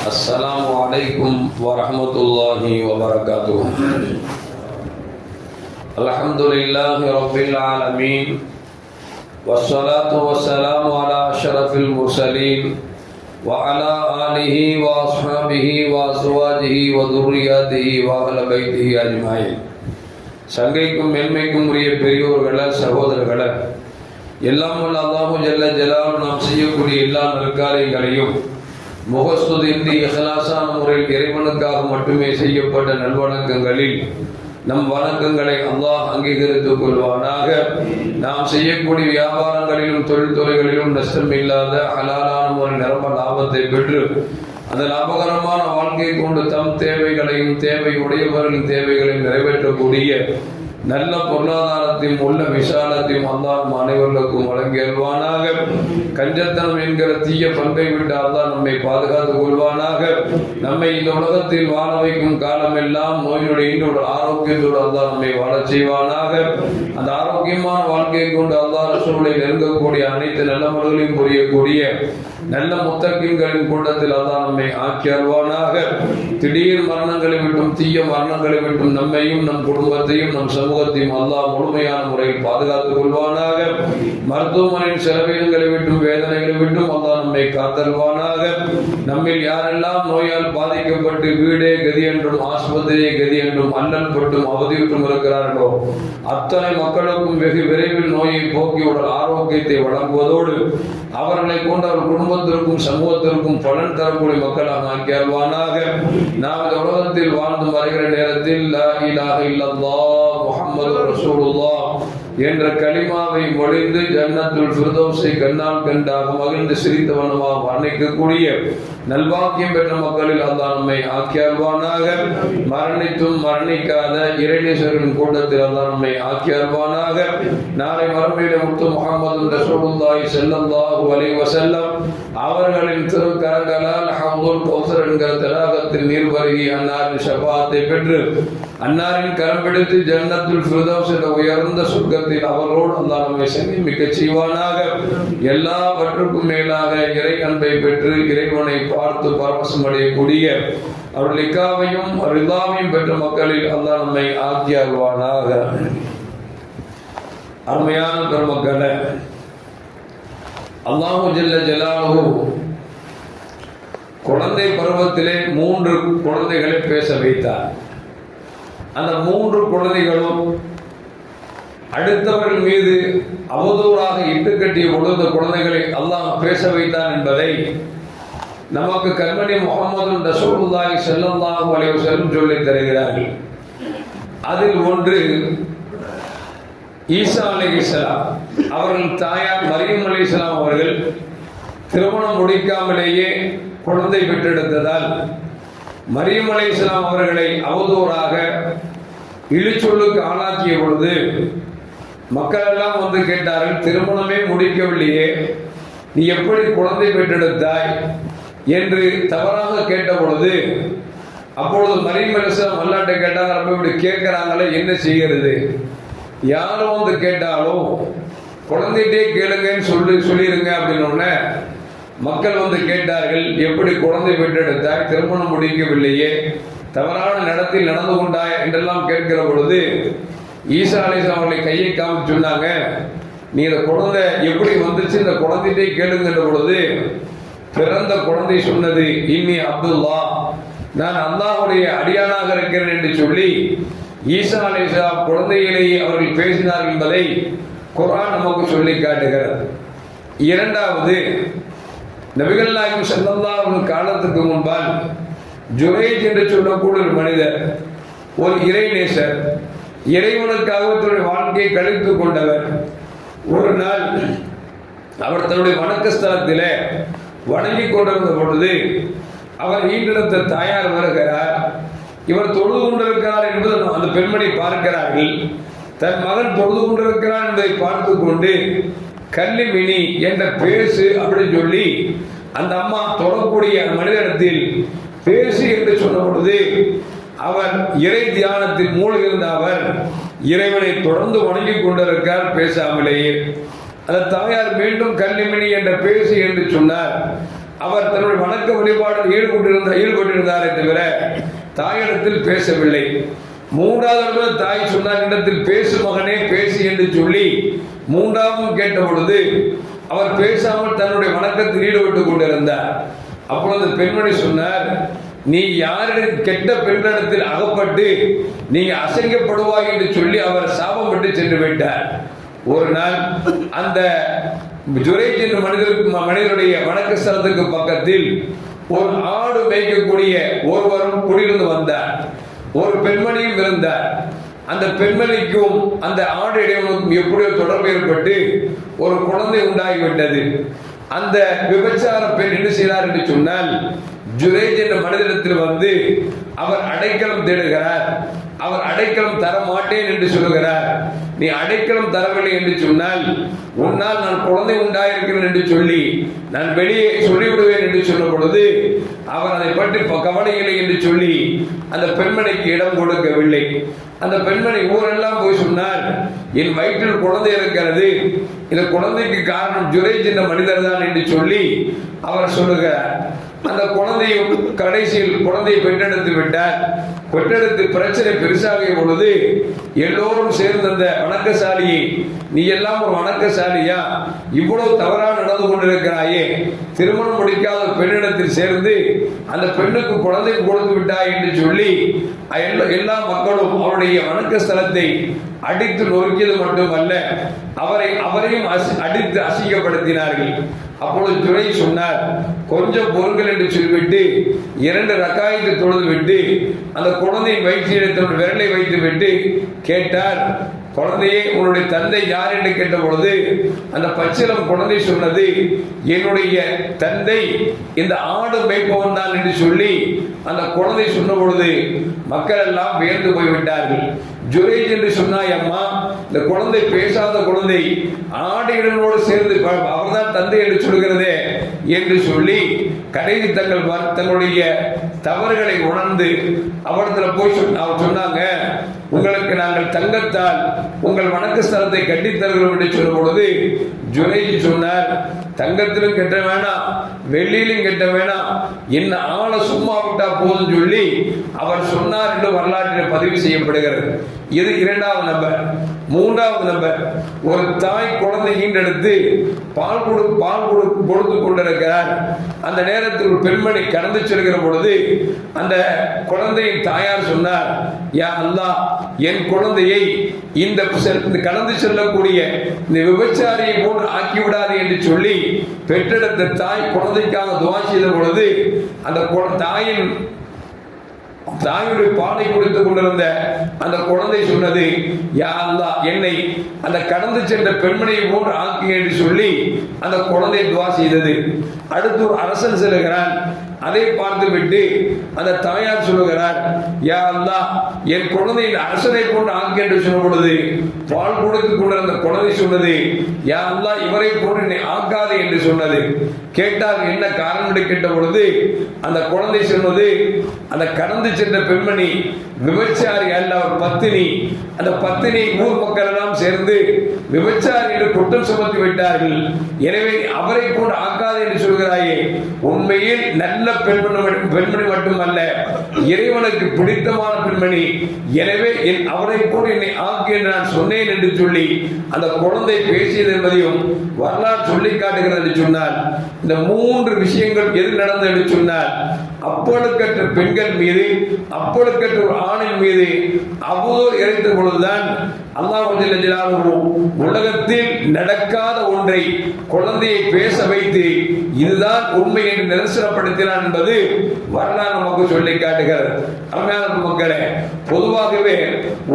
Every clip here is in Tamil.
السلام عليكم ورحمة الله وبركاته. الحمد لله رب العالمين والصلاة والسلام على أشرف المرسلين وعلى آله وأصحابه وأزواجه وذرياته وأهل بيته أجمعين. சங்கைக்கும் மென்மைக்கும் உரிய பெரியோர்களே, சகோதரர்களே, எல்லாம் வல்ல அல்லாஹு ஜல்ல ஜலாலுஹு நாம் செய்யக்கூடிய எல்லா நற்காரியங்களையும் முகஸ்துதின்றி இஹ்லாஸான முறையில் இறைவனுக்காக மட்டுமே செய்யப்பட்ட நல்வணக்கங்களில் நம் வணக்கங்களை அல்லாஹ் அங்கீகரித்துக் கொள்வானாக. நாம் செய்யக்கூடிய வியாபாரங்களிலும் தொழில்துறைகளிலும் நஷ்டம் இல்லாத ஹலாலான முறை நிரம்ப லாபத்தை பெற்று அந்த லாபகரமான வாழ்க்கை கொண்டு தம் தேவைகளையும் தேவையுடையவர்களின் தேவைகளையும் நிறைவேற்றக்கூடிய நல்ல பொருளாதாரத்தையும் உள்ள விசாலத்தையும் அல்லாஹ் அனைவர்களுக்கும் வழங்கியல்வானாக. கஞ்சத்தனம் என்கிற தீய பண்பை விட்டு அல்லாஹ் நம்மை பாதுகாத்துக் கொள்வானாக. நம்மை இந்த உலகத்தில் வாழ வைக்கும் காலமெல்லாம் நோயினுடைய இன்னொரு ஆரோக்கியத்தோடு அல்லாஹ் நம்மை வாழச் செய்வானாக. அந்த ஆரோக்கியமான வாழ்க்கையை கொண்டு அல்லாஹ் ரசூலை நெருங்கக்கூடிய அனைத்து நல்லமல்களையும் புரியக்கூடிய நல்ல முத்தகின்களின் கூட்டத்தில் அல்லாஹ் நம்மை ஆக்கி அருள்வானாக. திடீர் மரணங்களை விட்டும் தீய மரணங்களை விட்டும் நம்மையும் நம் குடும்பத்தையும் நம் சமூகத்தையும் அல்லாஹ் முழுமையான முறையில் பாதுகாத்துக் கொள்வானாக. மருத்துவமனையின் செலவினங்களை விட்டும் வேதனைகளை விட்டும் அல்லாஹ் நம்மை காத்தருள்வானாக. நம்மில் யாரெல்லாம் நோயால் பாதிக்கப்பட்டு வீடே கதி என்றும் ஆஸ்பத்திரியே கதி என்றும் அல்லல் பட்டும் அவதியுற்றும் இருக்கிறார்களோ அத்தனை மக்களுக்கும் வெகு விரைவில் நோயை போக்கி உடல் ஆரோக்கியத்தை வழங்குவதோடு அவர்களை கொண்டு அவர் குடும்பத்திற்கும் சமூகத்திற்கும் பலன் தரக்கூடிய மக்களாக ஆக்கி அருள்வானாக. நாம் இந்த உலகத்தில் வாழ்ந்து வருகிற நேரத்தில் லா இலாஹ இல்லல்லாஹ் முஹம்மது ரசூலுல்லாஹ் என்ற கலிமாவை மொழிந்து ஜன்னத்துல் ஃபிர்தௌஸை கண்ணால் கண்டாக மகிழ்ந்து சிரித்தவனமாக வர்ணிக்கக்கூடிய நல்வாக்கியம் பெற்ற மக்களில் அல்லாஹ் நம்மை ஆக்கி அருள்வானாக. மரணித்தும் மரணிக்காத இறைநேசர்களின் கூட்டத்தில் அல்லாஹ் நம்மை ஆக்கி அருள்வானாக. நாளை மறுமையிலே முத்து முஹம்மது ரசூலுல்லாஹி ஸல்லல்லாஹு அலைஹி வஸல்லம் அவர்களின் திருக்கரங்களால் ஹவ்துல் கௌசர் என்கிற தடாகத்தில் நீர் பருகி அன்னாரின் ஷஃபாஅத்தை பெற்று அன்னாரின் கரம் பிடித்து ஜன்னத்துல் ஃபிர்தௌஸ் என்ற உயர்ந்த சொர்க்கத்தில் அவர்களோடு அல்லாஹ் நம்மை சங்கமிக்க செய்வானாக. எல்லாவற்றுக்கும் மேலாக இறை அன்பை பெற்று இறைவனை பார்த்து பரவசம் அடையக்கூடிய அவர்கள் லிக்காவையும் ரிதாவையும் பெற்ற மக்களில் அல்லாஹ் நம்மை ஆக்கி அருள்வானாக. அருமையான பெருமக்களே, அல்லாஹு ஜல்ல ஜலாலுஹு குழந்தை பருவத்திலே 3 குழந்தைகளை பேச வைத்தார். அந்த 3 குழந்தைகளும் அடுத்தவர்கள் மீது அவதூறாக இட்டுக்கட்டிய பொழுது குழந்தைகளை அல்லாஹ் பேச வைத்தான் என்பதை நமக்கு கண்மணி முஹம்மது ரசூலுல்லாஹி ஸல்லல்லாஹு அலைஹி வஸல்லம் சொல்லித் தருகிறார்கள். அதில் ஒன்று ஈசா அலைஹிஸ்ஸலாம் அவர்கள் தாயார் மரியம் அலைஹிஸ்ஸலாம் அவர்கள் திருமணம் முடிக்காமலேயே குழந்தை பெற்றெடுத்ததால் மரியம் அலைஹிஸ்ஸலாம் அவர்களை அவதூறாக இழிச்சொல்லுக்கு ஆளாக்கிய பொழுது மக்கள் எல்லாம் வந்து கேட்டார்கள், திருமணமே முடிக்கவில்லையே, நீ எப்படி குழந்தை பெற்றெடுத்தாய் என்று தவறாக கேட்ட பொழுது அப்பொழுது மரியம் அலைஹிஸ்ஸலாம் அல்லாஹ்ட்ட கேட்டாங்க, நம்ம இப்படி கேட்கிறாங்களே என்ன செய்கிறது, யாரும் வந்து கேட்டாலும் குழந்தைகிட்டே கேளுங்கன்னு சொல்லிருங்க அப்படின்னு மக்கள் வந்து கேட்டார்கள், எப்படி குழந்தை பெற்றெடுத்தாய், திருமணம் முடிக்கவில்லையே, தவறான நடத்தில் நடந்து கொண்டாய் என்றெல்லாம் கேட்கிற பொழுது ஈசா அலைஹிஸ்ஸலாம் அவர்களை கையை காமிச்சு சொன்னாங்க, நீ இந்த குழந்தை எப்படி வந்துச்சு, இந்த குழந்தைகிட்டே கேளுங்கிற பொழுது பிறந்த குழந்தை சொன்னது, இன்னி அப்துல்லா, நான் அல்லாஹ்வுடைய அடியானாக இருக்கிறேன் என்று சொல்லி ஈசா அலைஹிஸ்ஸலாம் குழந்தையிலேயே அவர்கள் பேசினார்கள் என்பதை குர்ஆன் நமக்கு சொல்லி காட்டுகிறது. இரண்டாவது, நபிகள் நாயகம் ஸல்லல்லாஹு அலைஹி வஸல்லம் காலத்துக்கு முன்பால் ஜுரைஜ் என்று சொல்லக்கூடிய ஒரு மனிதர், ஒரு இறைநேசர், இறைவனுக்காக தன்னுடைய வாழ்க்கையை கழித்துக் கொண்டவர். ஒரு நாள் அவர் தன்னுடைய வணக்க ஸ்தலத்திலே வணங்கி கொண்டிருந்த பொழுது அவர் ஈண்டெடுத்த தாயார் வருகிறார். இவர் தொழுது கொண்டிருக்கிறார் என்பது அந்த பெண்மணி பார்க்கிறார்கள். தன் மகன் தொழுது கொண்டிருக்கிறார் என்பதை பார்த்து கொண்டு கல்லிமினி என்ற பேசு அப்படின்னு சொல்லி அந்த அம்மா தொடரக்கூடிய மனிதனிடத்தில் பேசு என்று சொன்ன பொழுது அவர் இறை தியானத்தில் மூழ்கியிருந்த அவர் இறைவனை தொடர்ந்து வணங்கிக் கொண்டிருக்கிறார் பேசாமலேயே. அந்த தாயார் மீண்டும் கல்லிமினி என்ற பேசு என்று சொன்னார். அவர் தன்னுடைய வணக்க வழிபாட்டில் ஈடுபட்டிருந்தாரே தவிர தாயிடத்தில் பேசவில்லை. மூன்றாவது தாய் சொன்னார், இடத்தில் பேசு மகனே பேசு என்று சொல்லி மூன்றாவது கேட்ட பொழுது அவர் பேசாமல் தன்னுடைய வணக்கத்தில் ஈடுபட்டுக் கொண்டிருந்தார். அப்பொழுது பெண்மணி சொன்னார், நீ யாரிடம் கெட்ட பெண்ணிடத்தில் அகப்பட்டு நீங்க அசைக்கப்படுவாய் என்று சொல்லி அவர் சாபம் விட்டு சென்று விட்டார். ஒரு நாள் அந்த ஜுரைஜ் என்ற மனிதருடைய வணக்க ஸ்தலத்துக்கு பக்கத்தில் ஒரு ஆடு மேய்க்கக்கூடிய ஒருவரும் குடியிருந்து வந்தார். ஒரு பெண்மணியும் இருந்தார். அந்த பெண்மணிக்கும் அந்த ஆடு இடைவனுக்கும் எப்படியோ தொடர்பு ஏற்பட்டு ஒரு குழந்தை உண்டாகிவிட்டது. அந்த விபச்சார பெண் என்ன செய்தார் என்று சொன்னால், ஜுரைஜ் என்ற மனிதனிடத்தில் வந்து அவர் அடைக்கலம் தேடுகிறார். அவர் அடைக்கலம் தர மாட்டேன் என்று சொல்லுகிறார். நீ அடைக்கலம் தரவில்லை என்று சொன்னால் உன்னால் நான் குழந்தை உண்டாயிருக்கிறேன் என்று சொல்லி நான் வெளியே சொல்லிவிடுவேன் என்று சொன்ன பொழுது அவர் அதை பற்றி கவலை இல்லை என்று சொல்லி அந்த பெண்மணிக்கு இடம் கொடுக்கவில்லை. அந்த பெண்மணி ஊரெல்லாம் போய் சொன்னார், என் வயிற்றில் குழந்தை இருக்கிறது, இந்த குழந்தைக்கு காரணம் ஜுரைஜ் என்ற மனிதர் தான் என்று சொல்லி அவர் சொல்லுகிறார். அந்த குழந்தையும் கடைசியில் குழந்தையை பெற்றெடுத்து விட்டார். பெற்றெடுத்து பிரச்சனை பெருசாகிய பொழுது எல்லோரும் சேர்ந்து அந்த வணக்கசாலியை, நீ எல்லாம் ஒரு வணக்கசாலியா, இவ்வளவு தவறாக நடந்து கொண்டிருக்கிறாயே, திருமணம் முடிக்காத பெண்ணிடத்தில் சேர்ந்து அந்த பெண்ணுக்கு குழந்தை கொடுத்து விட்டாய் என்று சொல்லி எல்லா மக்களும் அவருடைய வணக்க ஸ்தலத்தை அடித்து நொறுக்கியது மட்டுமல்ல, அவரையும் அடித்து அசிங்கப்படுத்தினார்கள். அப்பொழுது துரை சொன்னார், கொஞ்சம் பொருட்கள் என்று சொல்லிவிட்டு 2 ரக்காயத்தை தொழுது விட்டு அந்த குழந்தையின் வயிற்றில் விரலை வைத்து விட்டு கேட்டார், குழந்தையே உன்னுடைய தந்தை யார் என்று கேட்ட பொழுது அந்த பச்சிலம் குழந்தை சொன்னது, என்னுடைய தந்தை இந்த ஆடு மேய்ப்பவன் தான் என்று சொல்லி அந்த குழந்தை சொன்ன பொழுது மக்கள் எல்லாம் வியந்து போய்விட்டார்கள். ஜுரைஜ் என்று சொன்னாய் அம்மா, இந்த குழந்தை பேசாத குழந்தை ஆடைகளோடு சேர்ந்து அவர்தான் தந்தை என்று சொல்கிறதே என்று சொல்லி கடைசி தங்களுடைய தவறுகளை உணர்ந்து அவரிடத்தில் போய் அவர் சொன்னாங்க, உங்களுக்கு நாங்கள் தங்கத்தால் உங்கள் வணக்க ஸ்தலத்தை கட்டித்தருகிறோம் என்று சொல்லும் பொழுது ஜுரைஜ் சொன்னார், தங்கத்திலும் கெட்ட வேணாம், வெள்ளியிலும் கெட்ட வேணாம், என்ன ஆளை சும்மா விட்டா போதும் சொல்லி அவர் சொன்னார் என்று வரலாற்றில் பதிவு செய்யப்படுகிறது. இது 2வது நம்பர். 3வது நம்பர், ஒரு தாய் குழந்தை ஈண்டெடுத்து பால் கொடுத்து கொண்டிருக்கிறார். அந்த நேரத்தில் ஒரு பெண்மணி கடந்து செல்கிற பொழுது அந்த குழந்தையின் தாயார் சொன்னார், யா அல்லாஹ், என் குழந்தையை இந்த கடந்து செல்லக்கூடிய இந்த விபச்சாரியை போன்று ஆக்கிவிடாது என்று சொல்லி பெற்றெடுத்த தாய் குழந்தைக்காக துவா செய்த பொழுது அந்த தாயுடைய பாலை கொடுத்துக் கொண்டிருந்த அந்த குழந்தை சொன்னது, யா அல்லாஹ், என்னை அந்த கடந்து சென்ற பெண்மணியை போன்று ஆக்கி என்று சொல்லி அந்த குழந்தை துவா செய்தது. அடுத்து ஒரு அரசன் செல்கிறான். அதை பார்த்து விட்டு அந்த தாயார் சொல்லுகிறார், யா அல்லாஹ், என் குழந்தையின் அரசனை போன்று ஆக்கி என்று சொன்ன பொழுது பால் கொடுத்துக் கொண்டிருந்த குழந்தை சொன்னது, யா அல்லாஹ், இவரை போன்று என்னை ஆக்காது என்று சொன்னது. கேட்டால் என்ன காரணம் என்று கேட்ட பொழுது அந்த குழந்தை சொன்னது, அந்த கடந்து சென்ற பெண்மணி விபச்சாரி அல்ல, அவர் பத்தினி. அந்த பத்தினி ஊர் மக்கள் எல்லாம் சேர்ந்து விபச்சாரி என்று குற்றம் சுமத்தி விட்டார்கள். எனவே அவரை போன்று ஆக்காது என்று சொல்கிறாயே, உண்மையில் நல்ல பெண்மணி மட்டுமல்ல, இறைவனுக்கு பிடித்தமான பெண்மணி. எனவே அவரை போன்று என்னை ஆக்கி என்று நான் சொன்னேன் என்று சொல்லி அந்த குழந்தை பேசியது என்பதையும் வரலாறு சொல்லி காட்டுகிறது என்று சொன்னால், இந்த 3 விஷயங்கள் எது நடந்தது என்று சொன்னால், அப்பொழுக்கற்ற பெண்கள் மீது, அப்பொழுக்கற்ற ஒரு ஆணின் மீது அவதூறு இறைத்த பொழுதுதான் அல்லாஹ் உலகத்தில் நடக்காத ஒன்றை குழந்தையை பேச வைத்து இதுதான் உண்மை என்று நிரசனப்படுத்தினான் என்பது வரலாறு நமக்கு சொல்லி காட்டுகிறது. அருமையான மக்களே, பொதுவாகவே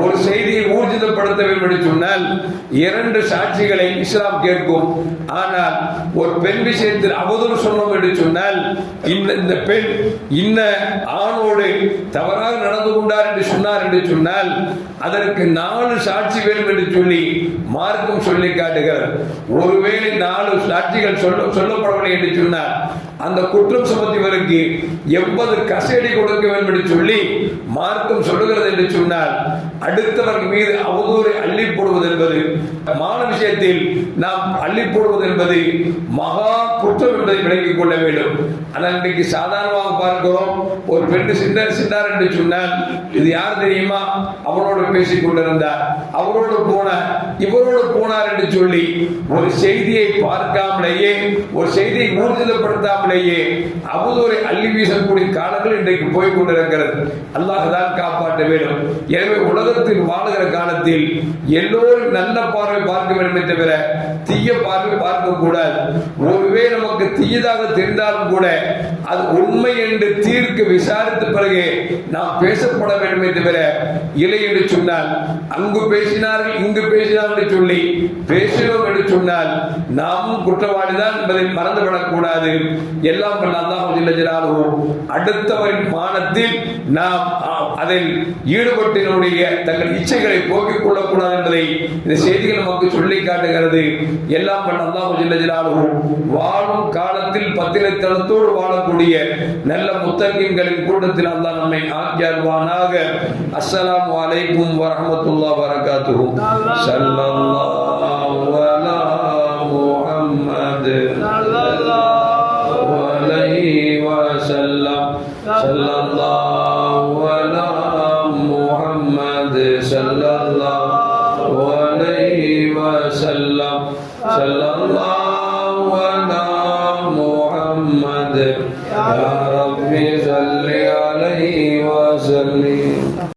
ஒரு செய்தியை ஊர்ஜிதப்படுத்த வேண்டும் என்று சொன்னால் 2 சாட்சிகளை இஸ்லாம் கேட்கும். ஆனால் ஒரு பெண் விஷயத்தில் அவதூறு சொன்னோம் என்று சொன்னால், இந்த பெண் இன்ன ஆணோடு தவறாக நடந்து கொண்டார் என்று சொன்னார் என்று சொன்னால் அதற்கு 4 சாட்சி வேண்டும் என்று சொல்லி மார்க்கம் சொல்லி காட்டுகிறது. ஒருவேளை 4 சாட்சிகள் சொல்லப்படவில்லை என்று சொன்னால் அந்த குற்றம் சுமத்தியவருக்கு 80 கசேடி கொடுக்க வேண்டும் என்று சொல்லி மார்க்கம் சொல்லுகிறது என்று சொன்னால் அடுத்தவர் மீது அவதூறை அள்ளி போடுவது என்பது மான விஷயத்தில் நாம் அள்ளி போடுவது என்பது மகா குற்றம் என்பதை விளங்கிக் கொள்ள வேண்டும். ஆனால் இன்றைக்கு சாதாரணமாக பார்க்கிறோம், ஒரு பெண்ணு சின்னார் என்று சொன்னால் இது யார் தெரியுமா, அவரோடு பேசிக் கொண்டிருந்தார், அவரோடு போனார், இவரோடு போனார் என்று சொல்லி ஒரு செய்தியை பார்க்காமலேயே, ஒரு செய்தியை ஊர்ஜிதப்படுத்தாமலேயே அவதூறை அள்ளி வீசக்கூடிய காலங்கள் இன்றைக்கு போய் கொண்டிருக்கிறது. அல்லாஹ் தான் காப்பாற்ற வேண்டும். எனவே உலகத்தில் வாழுகிற காலத்தில் எல்லோரும் நல்ல பார்வை பார்க்க வேண்டும் தவிர தீய பார்வை பார்க்க கூடாது. ஒருவே நமக்கு தீயதாக தெரிந்தாலும் கூட அது உண்மை என்று தீர்க்க விசாரித்த பிறகு நாம் பேசப்பட வேண்டுமே தவிர இல்லை என்று சொன்னால் அங்கு பேசினார்கள் இங்கு பேசினார்கள் என்று சொல்லி பேசினோம் என்று சொன்னால் நாமும் குற்றவாளிதான் என்பதை மறந்துவிடக்கூடாது. எல்லாம் அடுத்தவரின் மானத்தில் நாம் அதில் ஈடுபட்டினுடைய தங்கள் இச்சைகளை போக்கிக் கொள்ளக்கூடாது என்பதை இந்த செய்திகள் நமக்கு சொல்லி காட்டுகிறது. எல்லாம் வாழும் காலத்தில் பத்திரத்தனத்தோடு வாழக்கூடிய நல்ல முத்தகீன்களின் கூட்டத்தில் அல்லாஹ் நம்மை ஆக்கியல்வானாக. அஸ்ஸலாமு அலைக்கும் வரஹ்மத்துல்லாஹி வபரகாத்துஹு. ஸல்லல்லாஹு அலா முஹம்மது ஸல்லல்லாஹு அலைஹி வஸல்லம். ஸல்லல்லாஹு அலா முஹம்மது ஸல்லல்லாஹு அலைஹி வஸல்லம். ஸல்லல்லாஹு